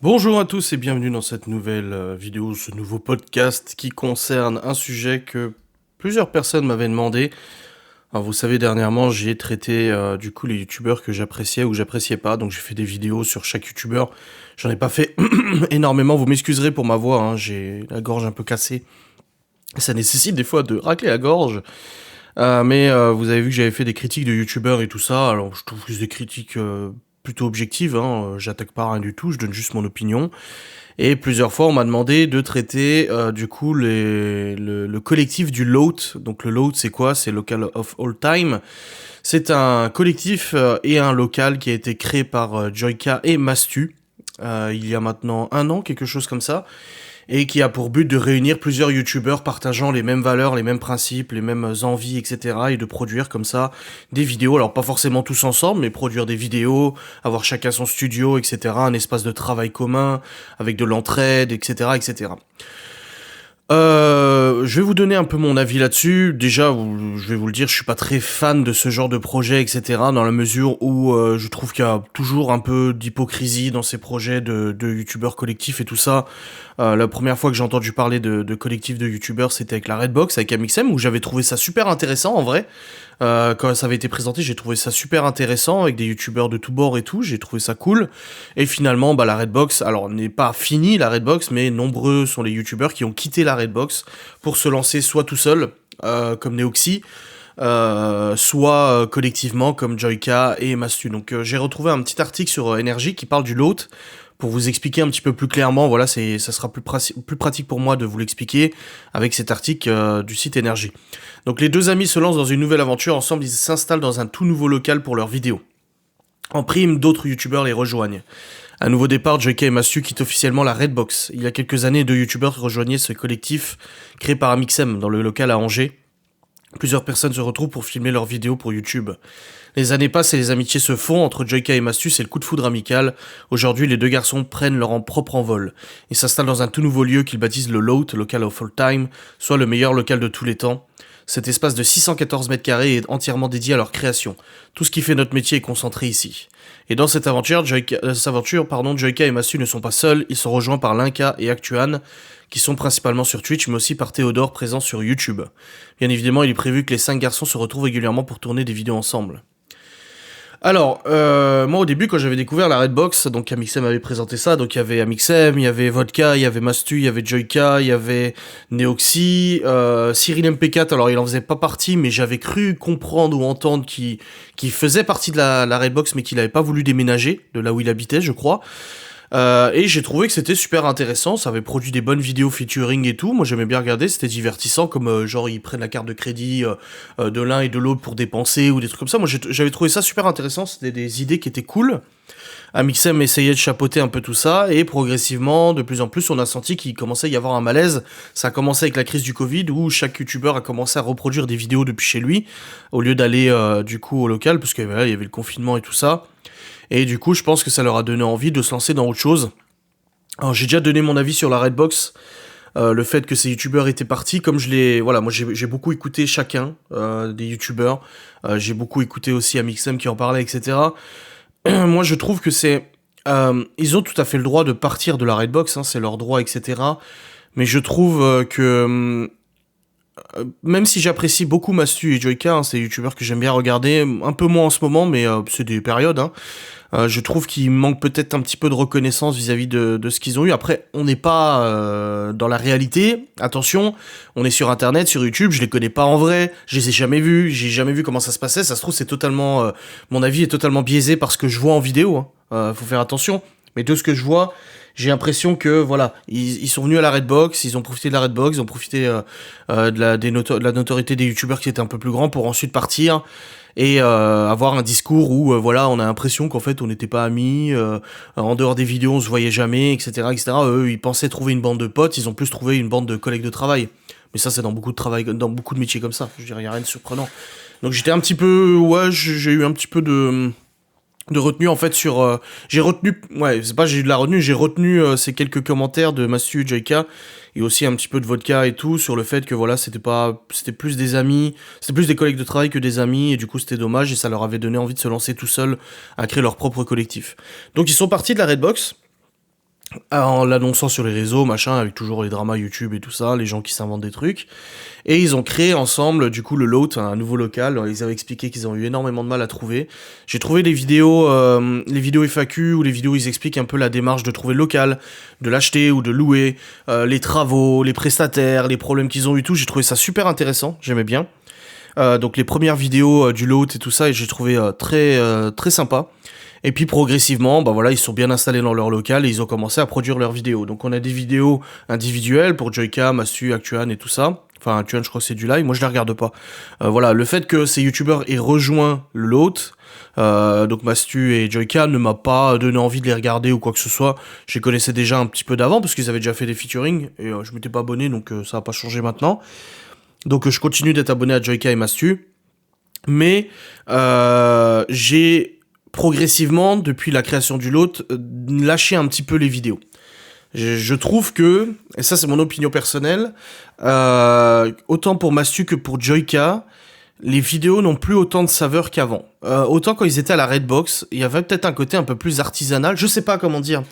Bonjour à tous et bienvenue dans cette nouvelle vidéo, ce nouveau podcast qui concerne un sujet que plusieurs personnes m'avaient demandé. Alors vous savez, dernièrement j'ai traité du coup les youtubeurs que j'appréciais ou j'appréciais pas, donc j'ai fait des vidéos sur chaque youtubeur. J'en ai pas fait énormément, vous m'excuserez pour ma voix, hein, j'ai la gorge un peu cassée. Ça nécessite des fois de racler la gorge. Mais vous avez vu que j'avais fait des critiques de youtubeurs et tout ça, alors je trouve que c'est des critiques plutôt objectives, hein, j'attaque pas rien du tout, je donne juste mon opinion. Et plusieurs fois, on m'a demandé de traiter du coup le collectif du LOAT. Donc le LOAT, c'est quoi? C'est Local of All Time. C'est un collectif et un local qui a été créé par Joyka et Mastu il y a maintenant un an, quelque chose comme ça, et qui a pour but de réunir plusieurs youtubeurs partageant les mêmes valeurs, les mêmes principes, les mêmes envies, etc. et de produire comme ça des vidéos, alors pas forcément tous ensemble, mais produire des vidéos, avoir chacun son studio, etc. Un espace de travail commun, avec de l'entraide, etc. etc. Je vais vous donner un peu mon avis là-dessus. Déjà, je vais vous le dire, je suis pas très fan de ce genre de projet, etc. Dans la mesure où je trouve qu'il y a toujours un peu d'hypocrisie dans ces projets de youtubeurs collectifs et tout ça. La première fois que j'ai entendu parler de collectif de youtubeurs, c'était avec la Redbox, avec Amixem, où j'avais trouvé ça super intéressant en vrai. Quand ça avait été présenté, j'ai trouvé ça super intéressant avec des youtubeurs de tous bords et tout, j'ai trouvé ça cool. Et finalement, bah, la Redbox, alors n'est pas finie la Redbox, mais nombreux sont les youtubeurs qui ont quitté la Redbox pour se lancer soit tout seul, comme Neoxy, soit collectivement comme Joyka et Mastu. Donc j'ai retrouvé un petit article sur Energy qui parle du LOAT pour vous expliquer un petit peu plus clairement. Voilà, ça sera plus pratique pour moi de vous l'expliquer avec cet article du site Energy. Donc les deux amis se lancent dans une nouvelle aventure. Ensemble, ils s'installent dans un tout nouveau local pour leurs vidéos. En prime, d'autres youtubeurs les rejoignent. À nouveau départ, Joyka et Mastu quittent officiellement la Redbox. Il y a quelques années, deux youtubeurs rejoignaient ce collectif créé par Amixem dans le local à Angers. Plusieurs personnes se retrouvent pour filmer leurs vidéos pour YouTube. Les années passent et les amitiés se font. Entre Joyka et Mastu, c'est le coup de foudre amical. Aujourd'hui, les deux garçons prennent leur propre envol. Ils s'installent dans un tout nouveau lieu qu'ils baptisent le LOAT, Local of All Time, soit le meilleur local de tous les temps. Cet espace de 614 mètres carrés est entièrement dédié à leur création. Tout ce qui fait notre métier est concentré ici. Et dans cette aventure, Joyka et Mastu ne sont pas seuls, ils sont rejoints par Linka et Actuan, qui sont principalement sur Twitch, mais aussi par Théodore, présent sur YouTube. Bien évidemment, il est prévu que les 5 garçons se retrouvent régulièrement pour tourner des vidéos ensemble. Alors, moi au début quand j'avais découvert la Redbox, donc Amixem avait présenté ça, donc il y avait Amixem, il y avait Vodka, il y avait Mastu, il y avait Joyka, il y avait Neoxy, Cyril MP4, alors il en faisait pas partie, mais j'avais cru comprendre ou entendre qu'il faisait partie de la Redbox, mais qu'il avait pas voulu déménager de là où il habitait, je crois. Et j'ai trouvé que c'était super intéressant, ça avait produit des bonnes vidéos featuring et tout, moi j'aimais bien regarder, c'était divertissant, comme genre ils prennent la carte de crédit de l'un et de l'autre pour dépenser ou des trucs comme ça, moi j'avais trouvé ça super intéressant, c'était des idées qui étaient cool. Amixem essayait de chapeauter un peu tout ça, et progressivement, de plus en plus, on a senti qu'il commençait à y avoir un malaise. Ça a commencé avec la crise du Covid, où chaque youtubeur a commencé à reproduire des vidéos depuis chez lui, au lieu d'aller du coup au local, parce que voilà, il y avait le confinement et tout ça. Et du coup, je pense que ça leur a donné envie de se lancer dans autre chose. Alors, j'ai déjà donné mon avis sur la Redbox, le fait que ces youtubeurs étaient partis, comme je l'ai... Voilà, moi j'ai beaucoup écouté chacun des youtubeurs, j'ai beaucoup écouté aussi Amixem qui en parlait, etc. Moi je trouve que c'est... ils ont tout à fait le droit de partir de la Redbox, hein, c'est leur droit, etc. Mais je trouve même si j'apprécie beaucoup Mastu et Joyka, hein, c'est des youtubeurs que j'aime bien regarder, un peu moins en ce moment, mais c'est des périodes, hein. Je trouve qu'il manque peut-être un petit peu de reconnaissance vis-à-vis de ce qu'ils ont eu. Après, on n'est pas dans la réalité. Attention, on est sur Internet, sur YouTube. Je les connais pas en vrai. Je les ai jamais vus. J'ai jamais vu comment ça se passait. Ça se trouve, c'est totalement, mon avis est totalement biaisé par ce que je vois en vidéo, hein. Faut faire attention. Mais de ce que je vois, j'ai l'impression que voilà, ils sont venus à la Redbox, ils ont profité de la Redbox, ils ont profité de la notoriété des youtubeurs qui étaient un peu plus grands pour ensuite partir et avoir un discours où voilà, on a l'impression qu'en fait on n'était pas amis, en dehors des vidéos on se voyait jamais, etc., etc. Eux ils pensaient trouver une bande de potes, ils ont plus trouvé une bande de collègues de travail. Mais ça c'est dans beaucoup de travail, dans beaucoup de métiers comme ça. Je dirais, y a rien de surprenant. Donc j'étais un petit peu, ouais, j'ai eu un petit peu de retenue en fait sur j'ai retenu, ouais, c'est pas j'ai eu de la retenue, j'ai retenu ces quelques commentaires de Mastu, JK et aussi un petit peu de Vodka et tout sur le fait que voilà, c'était plus des amis, c'était plus des collègues de travail que des amis, et du coup c'était dommage, et ça leur avait donné envie de se lancer tout seul à créer leur propre collectif. Donc ils sont partis de la Redbox. en l'annonçant sur les réseaux, machin, avec toujours les dramas YouTube et tout ça, les gens qui s'inventent des trucs. Et ils ont créé ensemble, du coup, le Lot, un nouveau local. Ils avaient expliqué qu'ils ont eu énormément de mal à trouver. J'ai trouvé les vidéos FAQ ou les vidéos où ils expliquent un peu la démarche de trouver le local, de l'acheter ou de louer, les travaux, les prestataires, les problèmes qu'ils ont eu, tout. J'ai trouvé ça super intéressant, j'aimais bien. Donc les premières vidéos du Lot et tout ça, et j'ai trouvé très sympa. Et puis progressivement, bah voilà, ils sont bien installés dans leur local et ils ont commencé à produire leurs vidéos. Donc on a des vidéos individuelles pour Joyka, Mastu, Actuan et tout ça. Enfin, Actuan, je crois que c'est du live. Moi, je les regarde pas. Voilà, le fait que ces youtubeurs aient rejoint le lot, donc Mastu et Joyka, ne m'a pas donné envie de les regarder ou quoi que ce soit. Je les connaissais déjà un petit peu d'avant parce qu'ils avaient déjà fait des featuring et je m'étais pas abonné, donc ça a pas changé maintenant. Donc je continue d'être abonné à Joyka et Mastu. Mais j'ai progressivement, depuis la création du lot, lâché un petit peu les vidéos. Je trouve que, et ça c'est mon opinion personnelle, autant pour Mastu que pour Joyka, les vidéos n'ont plus autant de saveur qu'avant. Autant quand ils étaient à la Redbox, il y avait peut-être un côté un peu plus artisanal, je sais pas comment dire,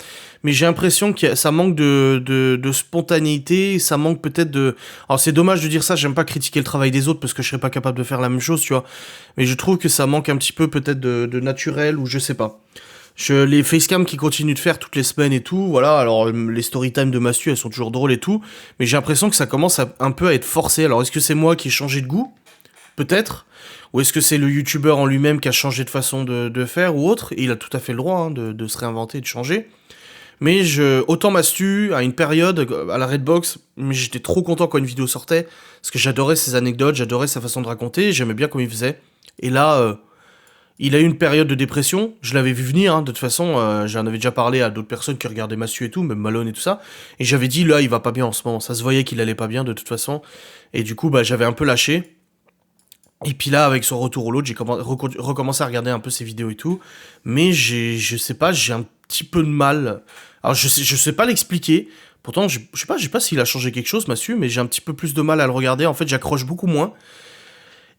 mais j'ai l'impression que ça manque de spontanéité, ça manque peut-être de... Alors c'est dommage de dire ça, j'aime pas critiquer le travail des autres parce que je serais pas capable de faire la même chose, tu vois, mais je trouve que ça manque un petit peu peut-être de naturel ou je sais pas. Les facecam qui continuent de faire toutes les semaines et tout, voilà, alors les storytime de Mastu, elles sont toujours drôles et tout, mais j'ai l'impression que ça commence un peu à être forcé. Alors est-ce que c'est moi qui ai changé de goût? Peut-être. Ou est-ce que c'est le youtubeur en lui-même qui a changé de façon de faire ou autre? Et il a tout à fait le droit hein, de se réinventer, de changer. Mais autant Mastu, à une période, à la Redbox, mais j'étais trop content quand une vidéo sortait, parce que j'adorais ses anecdotes, j'adorais sa façon de raconter, j'aimais bien comment il faisait. Et là, il a eu une période de dépression, je l'avais vu venir, hein, de toute façon, j'en avais déjà parlé à d'autres personnes qui regardaient Mastu et tout, même Malone et tout ça, et j'avais dit, là, il va pas bien en ce moment, ça se voyait qu'il allait pas bien de toute façon, et du coup, bah, j'avais un peu lâché. Et puis là, avec son retour au lot, j'ai recommencé à regarder un peu ses vidéos et tout. Mais je sais pas, j'ai un petit peu de mal. Alors je sais pas l'expliquer. Pourtant, je sais pas s'il a changé quelque chose, Mastu, mais j'ai un petit peu plus de mal à le regarder. En fait, j'accroche beaucoup moins.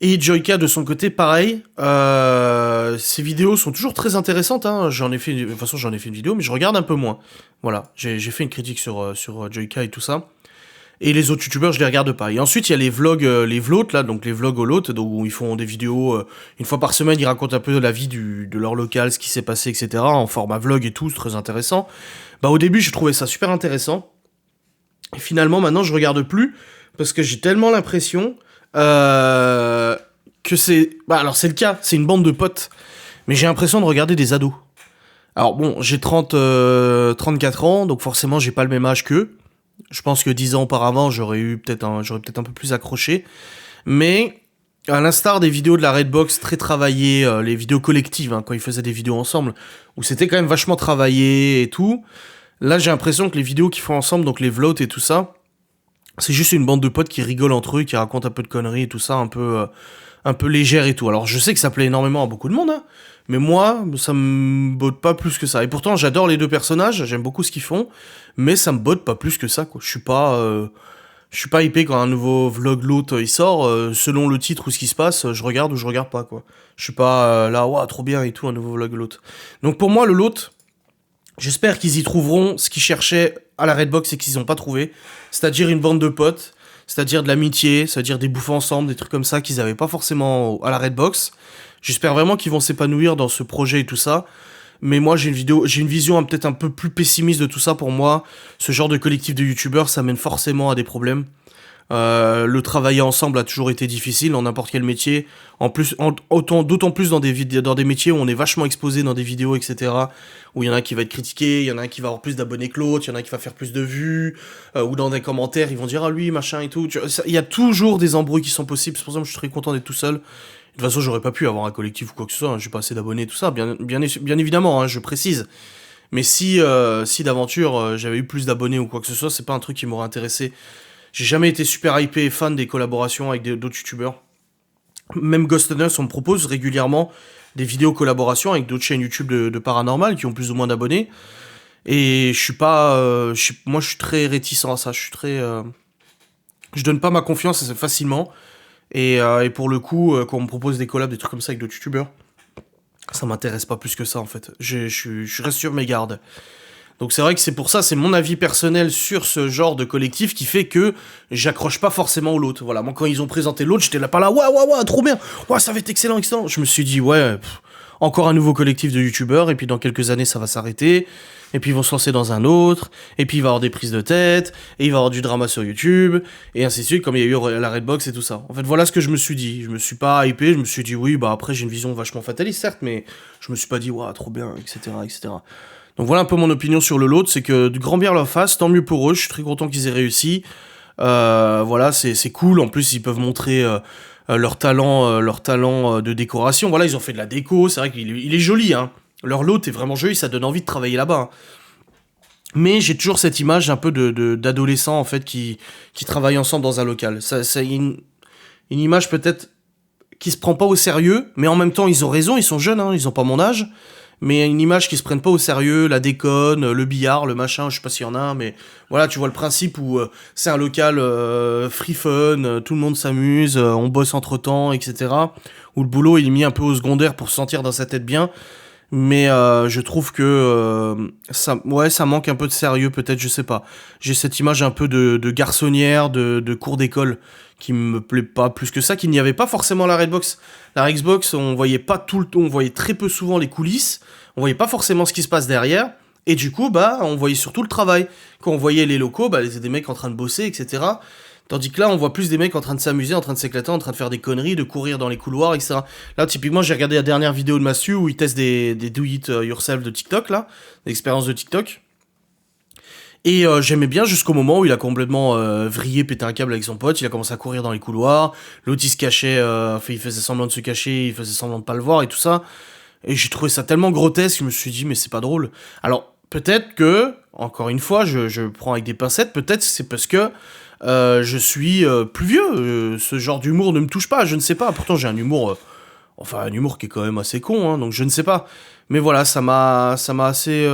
Et Joyka, de son côté, pareil. Ses vidéos sont toujours très intéressantes. Hein. De toute façon, j'en ai fait une vidéo, mais je regarde un peu moins. Voilà, j'ai fait une critique sur Joyka et tout ça. Et les autres youtubeurs, je les regarde pas. Et ensuite, il y a les vlogs, les vlogs là, donc les vlogs au lot, donc où ils font des vidéos une fois par semaine, ils racontent un peu la vie de leur local, ce qui s'est passé, etc. En format vlog et tout, c'est très intéressant. Bah au début, j'ai trouvé ça super intéressant. Et finalement, maintenant, je regarde plus parce que j'ai tellement l'impression que c'est, bah alors c'est le cas, c'est une bande de potes, mais j'ai l'impression de regarder des ados. Alors bon, j'ai 34 ans, donc forcément, j'ai pas le même âge qu'eux. Je pense que 10 ans auparavant, j'aurais peut-être un peu plus accroché. Mais, à l'instar des vidéos de la Redbox très travaillées, les vidéos collectives, hein, quand ils faisaient des vidéos ensemble, où c'était quand même vachement travaillé et tout, là j'ai l'impression que les vidéos qu'ils font ensemble, donc les vlogs et tout ça, c'est juste une bande de potes qui rigolent entre eux, qui racontent un peu de conneries et tout ça, un peu légère et tout. Alors je sais que ça plaît énormément à beaucoup de monde, hein, mais moi, ça me botte pas plus que ça. Et pourtant, j'adore les deux personnages, j'aime beaucoup ce qu'ils font, mais ça me botte pas plus que ça, quoi. Je suis pas hypé quand un nouveau vlog l'autre il sort, selon le titre ou ce qui se passe, je regarde ou je regarde pas, quoi. Je suis pas là, waouh, trop bien et tout, un nouveau vlog l'autre. Donc pour moi, le lot, j'espère qu'ils y trouveront ce qu'ils cherchaient à la Redbox et qu'ils ont pas trouvé, c'est-à-dire une bande de potes, c'est-à-dire de l'amitié, c'est-à-dire des bouffes ensemble, des trucs comme ça qu'ils avaient pas forcément à la Redbox. J'espère vraiment qu'ils vont s'épanouir dans ce projet et tout ça. Mais moi, j'ai une vision peut-être un peu plus pessimiste de tout ça. Pour moi, ce genre de collectif de youtubeurs, ça mène forcément à des problèmes. Le travailler ensemble a toujours été difficile dans n'importe quel métier. En plus, d'autant plus dans des métiers où on est vachement exposé dans des vidéos, etc. Où il y en a qui va être critiqué, il y en a un qui va avoir plus d'abonnés que l'autre, il y en a un qui va faire plus de vues, ou dans des commentaires, ils vont dire ah lui machin et tout. Il y a toujours des embrouilles qui sont possibles. C'est pour ça que je suis très content d'être tout seul. De toute façon, j'aurais pas pu avoir un collectif ou quoi que ce soit. Hein. J'ai pas assez d'abonnés, tout ça. Bien évidemment, hein, je précise. Mais si d'aventure j'avais eu plus d'abonnés ou quoi que ce soit, c'est pas un truc qui m'aurait intéressé. J'ai jamais été super hypé et fan des collaborations avec d'autres youtubeurs. Même Ghost Us, on me propose régulièrement des vidéos collaborations avec d'autres chaînes YouTube de paranormal qui ont plus ou moins d'abonnés. Et je suis pas. Moi, je suis très réticent à ça. Je donne pas ma confiance assez facilement. Et pour le coup, quand on me propose des collabs, des trucs comme ça avec d'autres youtubeurs, ça m'intéresse pas plus que ça en fait. Je reste sur mes gardes. Donc c'est vrai que c'est pour ça, c'est mon avis personnel sur ce genre de collectif qui fait que j'accroche pas forcément au l'autre. Voilà, moi quand ils ont présenté l'autre, j'étais là pas là, ouais, trop bien, ouais, ça va être excellent, excellent. Je me suis dit, ouais, encore un nouveau collectif de youtubeurs, et puis dans quelques années ça va s'arrêter, et puis ils vont se lancer dans un autre, et puis il va y avoir des prises de tête, et il va y avoir du drama sur YouTube, et ainsi de suite, comme il y a eu la Redbox et tout ça. En fait, voilà ce que je me suis dit. Je me suis pas hypé, je me suis dit, oui, bah après j'ai une vision vachement fataliste, certes, mais je me suis pas dit, ouais, trop bien, etc., etc. Donc voilà un peu mon opinion sur le lot, c'est que du grand bien leur face, tant mieux pour eux, je suis très content qu'ils aient réussi. Voilà, c'est cool, en plus ils peuvent montrer leur talent de décoration. Voilà, ils ont fait de la déco, c'est vrai qu'il est joli, hein. Leur lot est vraiment joli, ça donne envie de travailler là-bas, hein. Mais j'ai toujours cette image un peu d'adolescents en fait qui travaillent ensemble dans un local. Ça une image peut-être qui se prend pas au sérieux, mais en même temps ils ont raison, ils sont jeunes, hein, ils ont pas mon âge. Mais une image qui se prenne pas au sérieux, la déconne, le billard, le machin, je sais pas s'il y en a un, mais voilà, tu vois le principe où c'est un local free fun, tout le monde s'amuse, on bosse entre temps, etc. Où le boulot il est mis un peu au secondaire pour se sentir dans sa tête bien. Mais je trouve que ça manque un peu de sérieux peut-être, je sais pas. J'ai cette image un peu de garçonnière, de cours d'école qui me plaît pas plus que ça, qu'il n'y avait pas forcément à la Redbox. La Xbox, on voyait pas tout le temps, on voyait très peu souvent les coulisses, on voyait pas forcément ce qui se passe derrière. Et du coup, bah, on voyait surtout le travail. Quand on voyait les locaux, bah, c'était des mecs en train de bosser, etc. Tandis que là, on voit plus des mecs en train de s'amuser, en train de s'éclater, en train de faire des conneries, de courir dans les couloirs, etc. Là, typiquement, j'ai regardé la dernière vidéo de Massu où il teste des do it yourself de TikTok, là, l'expérience de TikTok. Et j'aimais bien jusqu'au moment où il a complètement vrillé, pété un câble avec son pote, il a commencé à courir dans les couloirs, l'autre il se cachait, il faisait semblant de se cacher, il faisait semblant de pas le voir et tout ça. Et j'ai trouvé ça tellement grotesque, je me suis dit, mais c'est pas drôle. Alors, peut-être que, encore une fois, je prends avec des pincettes, peut-être c'est parce que je suis plus vieux, ce genre d'humour ne me touche pas, je ne sais pas. Pourtant, j'ai un humour, enfin, un humour qui est quand même assez con, hein, donc je ne sais pas. Mais voilà, ça m'a assez,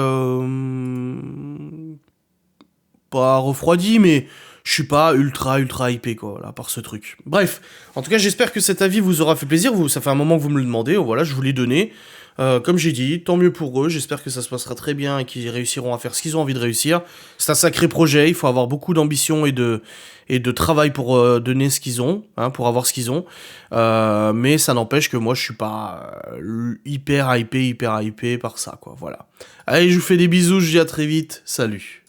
pas refroidi, mais je suis pas ultra hypé, quoi, là, par ce truc. Bref, en tout cas, j'espère que cet avis vous aura fait plaisir. Ça fait un moment que vous me le demandez, voilà, je vous l'ai donné. Comme j'ai dit, tant mieux pour eux, j'espère que ça se passera très bien et qu'ils réussiront à faire ce qu'ils ont envie de réussir. C'est un sacré projet, il faut avoir beaucoup d'ambition et de travail pour donner ce qu'ils ont, hein, pour avoir ce qu'ils ont. Mais ça n'empêche que moi je suis pas hyper hypé par ça, quoi, voilà. Allez, je vous fais des bisous, je vous dis à très vite, salut.